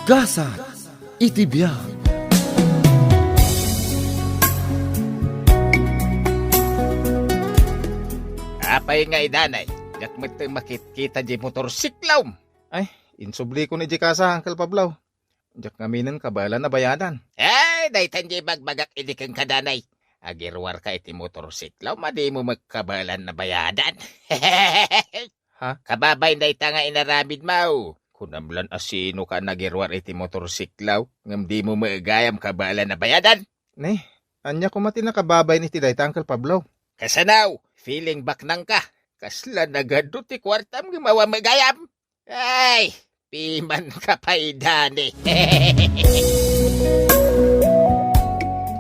Gasa iti biyak. Apay nga idanay, yak matang makikita di motorsiklaw. Ay, insubli ko ni Jikasa, Uncle Pablo. Jak ngaminan kabala na bayadan. Ay, daytan di bagbagak ilikang kadanay. Agirwar ka iti motorsiklaw, madi mo magkabalan na bayadan. Ha? Kababay dayta nga inaramid mau. Kunamlan asino ka nagirwar iti motorsiklaw, ngam di mo maagayam kabalan na bayadan. Ne, anya kumati na kababay ni Tidayta, Uncle Pablo. Kasanaw, feeling back nang ka. Kasla nagado ti kwartam gumawa magayam. Ay, piman ka pa idani.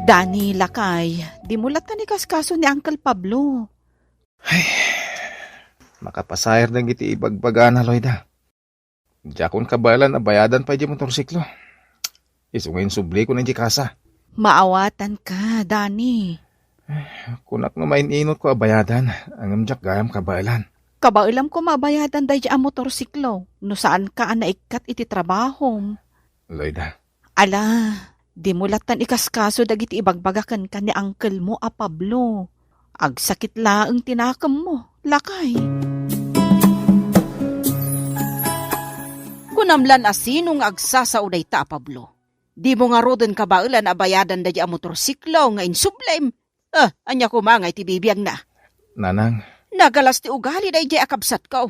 Dani, lakay, di mulat ka ni kaskaso ni Uncle Pablo. Makapasayar ng iti ibagbaga na, Loida. Jakon kabala na bayadan pa di motorsiklo. Isungin subli ko ng Jikasa. Maawatan ka, Dani. Kunak nga maininot ko abayadan, ang jak gayam kabalan. Kabailam ko mabayadan dahi ang motorsiklo. No saan ka naikat iti trabaho. Loida, Ala, di mulatan ikaskaso dagiti ibagbagakan ka ni uncle mo a Pablo. Agsakit laang tinakam mo, lakay. Kunamlan asinong agsasauday ta a Pablo. Di mo nga rodon kabailan abayadan dahi ang motorsiklo nga insublem. Anya ko mga iti bibiyang na. Nanang, Nagalas ti ugali day jay akabsat ko.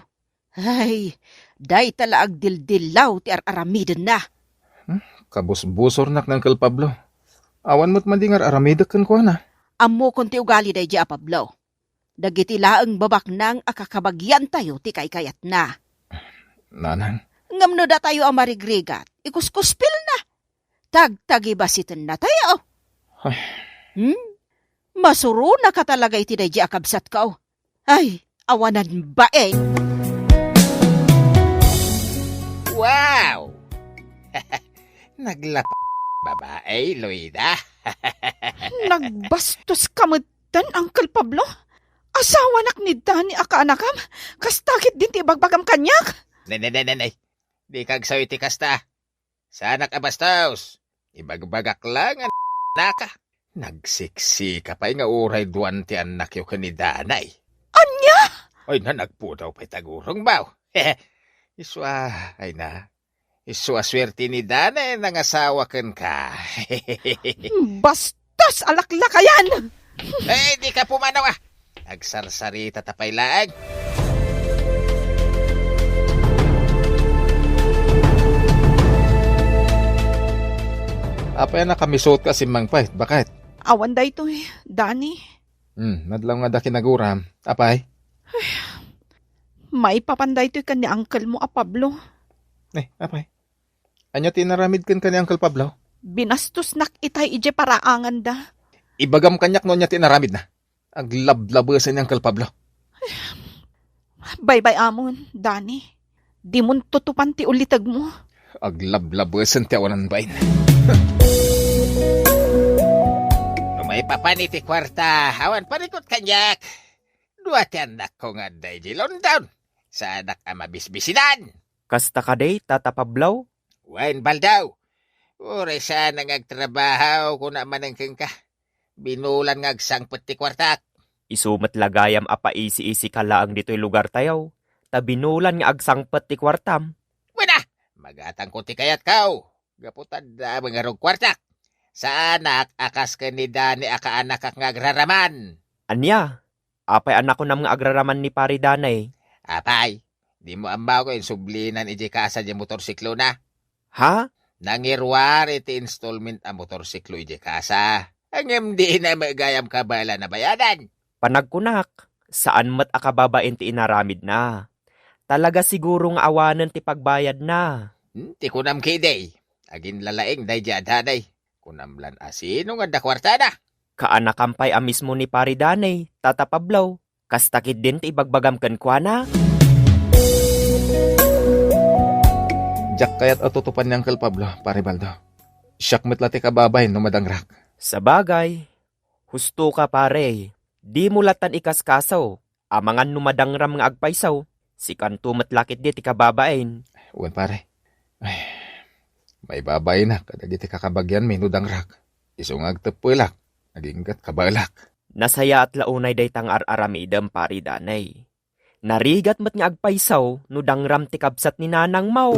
Ay, day tala agdildilaw ti aramiden na. kabus-busor nak ng Uncle Pablo. Awan mo't mandingar aramidak kan ko na. Ammo kon ti ugali day jay Pablo. Dagiti laeng babak nang akakabagyan tayo ti kaykayat na. Nanang, Ngamno da tayo amarigrigat, ikuskuspil na. Tagtagi basitin na tayo. Ay. Masuro na ka talaga iti day jay akabsat ko. Ay, awanan ba eh? Wow! Naglapa babae, Loida. Nagbastos kamutan, Uncle Pablo? Asawa nak ni Dani akaanakam? Kastakit din ti bagbagam kanyak? Nay. Di kag sawi ti kasta. Sanak abastos. Ibagbagak lang ang naka. Nagsiksi ka pa nga uray duwan ti anak yung kanidanay. Anya? Ay na nagputaw pa'y tagurong baw. Iswa, ay na. Iswa swerte ni Danay nang asawa kan ka. Bastos alaklakayan! Eh, di ka pumanaw ah. Agsarsarita tapay laang. apay na kamisot ka simang pait, bakit? Awan da ito eh, Dani. Madlaw nga da kinaguram. Apay? May papanday ito ka ni uncle mo a Pablo. Apay? Anya tinaramid kan ni Uncle Pablo? Binastos nak itay ije paraangan da. Ibagam kanyak no niya tinaramid na. Aglablabasa ni Uncle Pablo. Bye-bye amon, Dani. Di mo tutupan ti ulitag mo. Aglablabasan ti awanan bain. May papaniti kwarta, awan parikot kanyak. Dua ti anak ko nga day di London. Sa anak ang mabisbisinan. Kasta ka day, Tata Pablaw? Wain baldaw. Ure siya nang agtrabaho kung naman ang ka. Binulan nga agsangpot ti kwarta. Isumat lagayam apa isi-isi ka laang dito'y lugar tayaw. Tabinulan nga agsangpat ti kwartam. Wala, magatang ko ti kayat kao. Gaputan da mga rog kwarta. Sa anak, akas ka ni Dani akaanak ak ngagraraman. Anya? Apay anak ko na mga agraraman ni Paridanay. Apay, di mo ambaw ko yung sublinan iji kasa di motorsiklo na. Ha? Nangirwar iti installment ang motorsiklo iji kasa. Ang MD na magayam kabala na bayadan. Panagkunak, saan mat akababain ti inaramid na? Talaga siguro nga awanan ti pagbayad na. Ti kunam kiday. Agin lalaing day jadaday. Kunamlan asino nga dakwarta na. Kaanakampay a mismo ni Paridanay, Tata Pablaw. Kastakid din ti ibagbagam kan kwa na. Jack kayat atutupan ni Uncle Pablo, pare Baldo. Siyak metlati kababay no madangrak. Sa bagay, husto ka pare. Di mulatan ikaskasaw. Amangan numadangram nga agpaysaw. Si kanto matlakit di ti kababain. Uwan pare. Ay, May babay na, kadagiti kakabagyan may nudang rak. Isungag tepulak, naginggat kabalak. Nasaya at launay daytang ar-aramidem pari danay. Narigat mat nga agpaysaw no dangram ti kabsat ni Nanang Mau.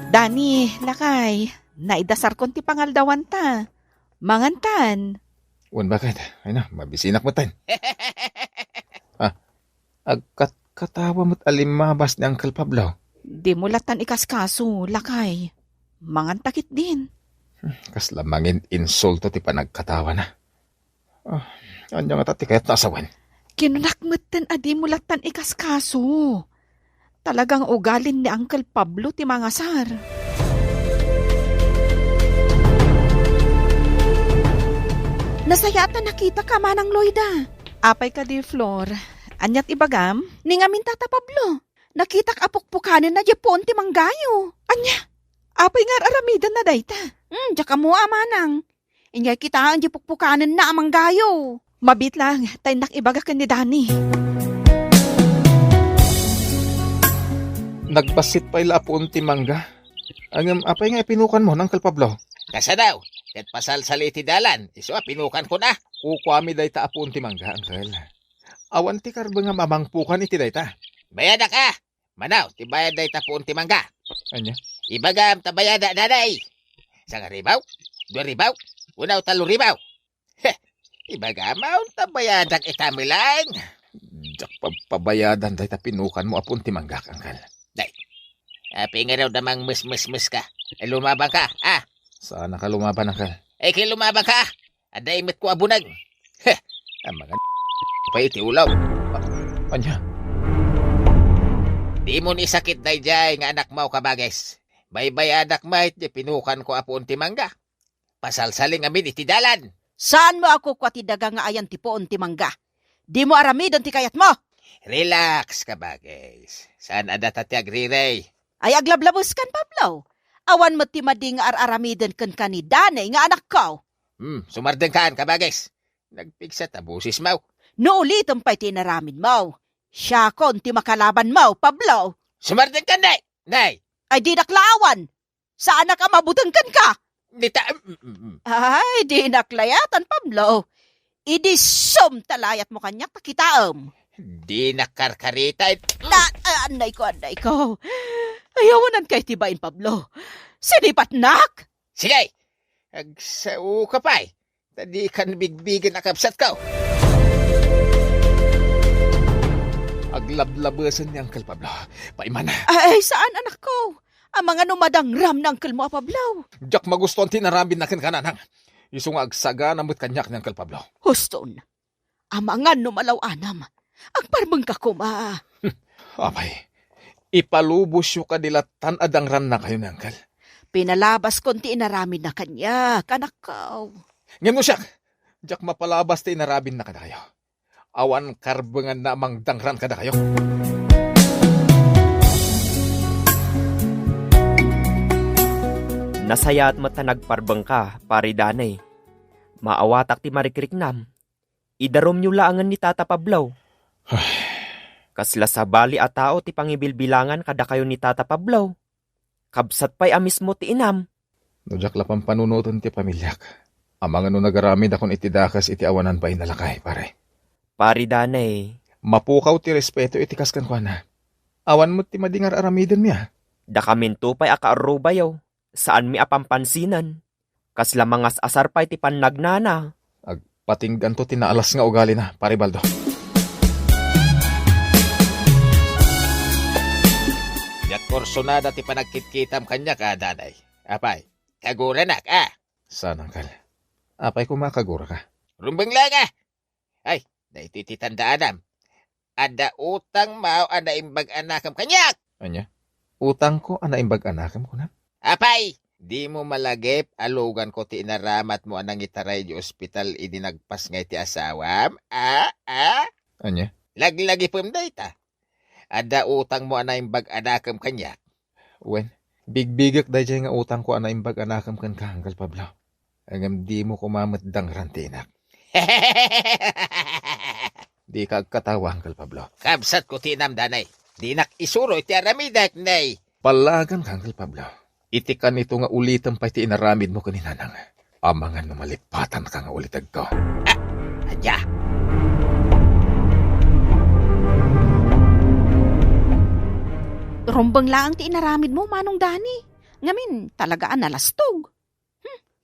Dani, lakay, naidasar kon ti pangaldawan ta. Mangantan. Wan bakit? Ay na, mabisinak mo tan. Agkatawa mo't alimabas ni Uncle Pablo. Di mo latan ikaskaso, lakay. Mangantakit din. Kas lamangin insulto ti panagkatawa na. Anya nga tati kaya't nasawan. Kinunakmatan adi mo latan ikaskaso. Talagang ugalin ni Uncle Pablo ti mga sar. Nasayata nakita ka manang Loida. Apay ka di Flor. Anyat ibagam, ni ngamin tata Pablo. Nakita ka apukpukanin na Japon ti manggayo. Anya, apay nga aramidan na dayta. Diya mo amanang. Inyay kita ang pukpukanin na amang gayo. Mabit lang, tay nakibaga ka ni Dani. Nagbasit pa ila po unti mangga. Ang apay nga pinukan mo ng Uncle Pablo. Kasa daw, ket pasal sa litidalan, iso pinukan ko na. Kukwami day ta apo unti mangga, Uncle. Awan ti karba nga mamangpukan iti day ta. Bayada ka! Manaw, tibayad day tapon timangga. Anya? Ibagam tabayada daday. Isang ribaw, 2 ribaw, 1 3 ribaw. Heh, ibagamaw tabayadak itamilang. Diyak pabayadan day ta pinukan mo apo unti mangga, Uncle. Api nga raw damang mis ka. E lumabang ka, ah. Sana ka lumaban, Uncle. E kilumabang ka. Ada imit ko abunag. Heh, ang mga pa iti ulaw. Anya? Di mo ni sakit day jay nga anak mo kabages. Baybay anak mahit di pinukan ko apon ti mangga. Pasalsaling amin iti dalan. Saan mo ako kwa ti daga nga ayan ti poon ti mangga? Di mo aramidon ti kayat mo. Relax kabages. Saan ada tati agrirey? Ay aglablabos kan Pablo. Awan mo ti mading aramidon kan kanidanay nga anak ko. Sumardeng kaan kabages. Nagpigsa tabusis mo. No ulitom pa'y tinaramin mo. Siya kon ti makalaban mo, Pablo. Sumardeng ka, nay! Nay! Ay di naklaawan. Saan ka mabutangkan ka? Dita... Ay, di naklayatan, Pablo. Idi sum talayat mo kanyak takitaam. Di nakarkarita. Anday ko. Ayawanan kay tibain, Pablo. Sinipat nak! Sige! Agsao ka pa'y. Tadi kan bigbigan nakapsat ko. Aglablabasan ni Uncle Pablo. Paimana. Ay, saan anak ko? Ang mga numadang ram ng Uncle mo, Pablo. Diyak magustuhan tinarabin na kananang. Isong agsaga namut kanyak ni Uncle Pablo. Huston, ang mga numalaw anam. Ang parmang kakuma. Apay, ipalubos yung kadilatan adang ran na kayo ni Uncle. Pinalabas konti inaramid na kanya, kanak ko. Ngayon mo siya, diyak mapalabas ti inarabin na kada kayo. Awan karbangan na amang dangran kada kayo. Nasaya at mata nagparbang ka, pari danay. Maawatak ti marikriknam. Idarom nyo laangan ni Tata Pablo. Kasla sa bali a tao ti pangibilbilangan kada kayo ni Tata Pablo. Kabsat pa'y amis mo ti inam. Nujak lapang panunutan ti pamilyak. Amang ano nagaramid akong itidakas iti awanan pa inalakay, pare. Pari danay. Mapukaw ti respeto iti kaskan ko na. Awan mo ti madingar aramidin niya. Da kaminto pa'y akaarubayaw. Saan mi apampansinan? Kasla mangas asar pa'y ti pannagnana. Patinggan to tinaalas nga ugali na, pare Baldo. Yak korsonada ti panagkitkitam kanya ka, danay. Apay, kagura na ka. Sana, Uncle. Apay kumakagura ka. Rumbang lang ah. Ay, dahi ti tandaanam. Ada utang mao ada imbag anakam kanyak. Anya? Utang ko, anaimbag anakam ko na. Apay, di mo malagip, alugan ko ti inaramat mo anang itaray di ospital idinagpas ngay ti asawam. Anya? Laglagi pumday ta. Ada utang mo anaimbag anakam kanyak. Wen, bigbigak dahil nga utang ko anaimbag anakam kan ka, Uncle Pablo. Agam di mo kumamat dang rantinak. Di ka katawa, Uncle Pablo. Kabsat ko tinam danay. Di nak isuro iti aramidak, nay. Palagan ka, Uncle Pablo. Iti ka nito nga ulitan pa iti inaramid mo kaninanang. Amangan no malipatan ka nga ulitag ko. Adya. Rumbang laang ti inaramid mo, Manong Dani. Ngamin, talagaan nalastog.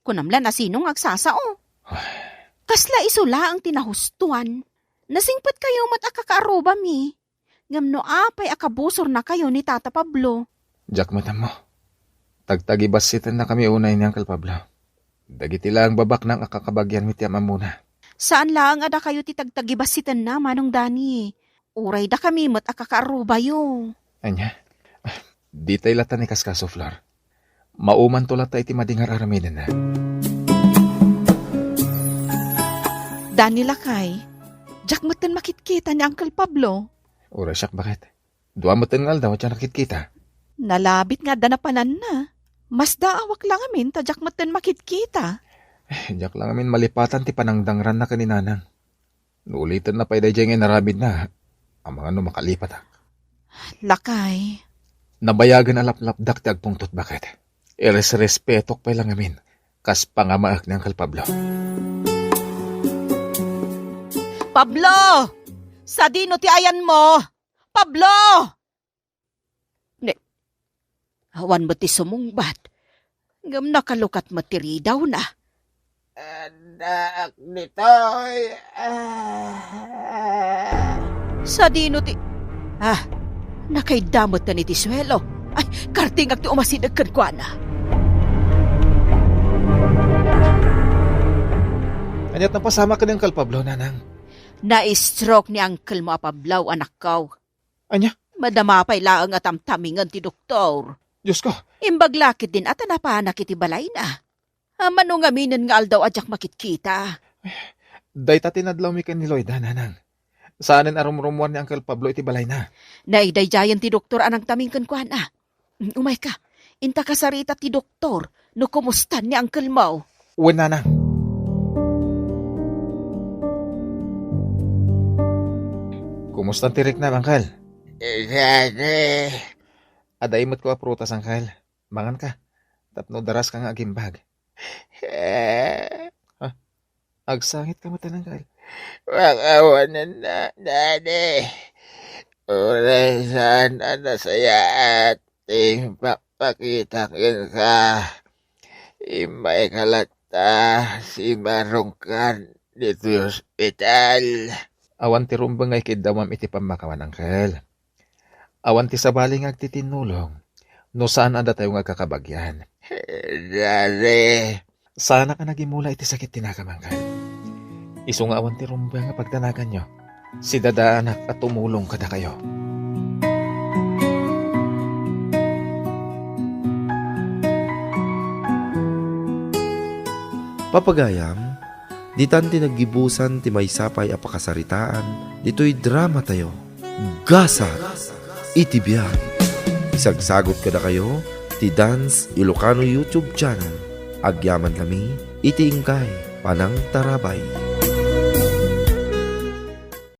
Kunamla na sinong agsasao. Kasla isula ang tinahustuan. Nasingpat kayo mat akakaaroba mi. Ngamno apay akabusor na kayo ni Tata Pablo. Jack matam mo. Tagtagibasitan na kami unay ni Uncle Pablo. Dagiti lang babak ng akakabagyan mi tiyama muna. Saan lang ada kayo ti tagtagibasitan na, Manong Dani? Uray da kami mat akakaaroba yo. Anya? Di tayo lata ni Kaskaso, Flor. Mauman to lata iti madingar aramidan na. Dani lakay, Jack matan makitkita ni Uncle Pablo. Ura siyak, bakit? Dua mo tingal daw at siya nakit-kita. Nalabit nga danapanan na. Mas daawak lang amin ta Jack matan makitkita. Jack lang amin malipatan ti panangdangran na kaninanang. Nuulitan na pa'y dayjay nga narabid na. Ang mga no makalipat ha. Lakay. Nabayagan alaplapdak ti agpungtot, bakit? Respetok pa'y lang amin. Kas pangamaak ni Uncle Pablo. Pablo! Sa dino ti ayan mo! Pablo! Ne, awan mo ti sumungbat. Ngam nakalukat mo ti ridaw na. Anak nitoy. Sa dino ti... nakaidamot na ni ti swelo. Ay, kartingag ti umasidag kwa na. Anyat na pasama ka ni Uncle Pablo, nanang. Na-stroke ni Uncle mo Pablaw, anak kaw. Anya? Madamapay laang at amtamingan ti doktor. Diyos ko. Imbaglakit din at anapanak iti balay na. Manong aminin nga aldaw adyak makitkita. Day ta tinadlaw mi ken ni Lloyda, nanang. Saanin arumrumuan ni Uncle Pablo iti balay na. Naidayjayan ti doktor anang tamingkan kwa na. Umay ka, inta kasarita ti doktor no kumustan ni Uncle Mau. Uwan, nanang. Kumusta tirik na, Uncle? Dani. Adaimot ko a prutas, Uncle. Mangan ka. Tapno daras ka nga agimbag. Agsangit ka mata, Uncle. Wakawanan na, Dani. Uray sana na saya ating papakitakin ka. Imay kalata si Marungkan dito yung ospital. Awan ti rumbang ay kidawam iti pamakawan, Uncle. Awan ti sabaling agtitinulong. No saan ada tayo nga kakabagyan. Dani. Sana ka nagimula iti sakit tinakam, Uncle. Iso nga awan ti rumbang nga pagtanagan nyo. Si dadaanak at tumulong kada kayo. Papagayam, ditan ti naggibusan ti maysapay a pakasaritaan, dito'y drama tayo. Gasa, iti biyan. Isagsagot kada kayo, ti Dance Ilocano YouTube channel. Agyaman kami, iti ingkay, Panang Tarabay.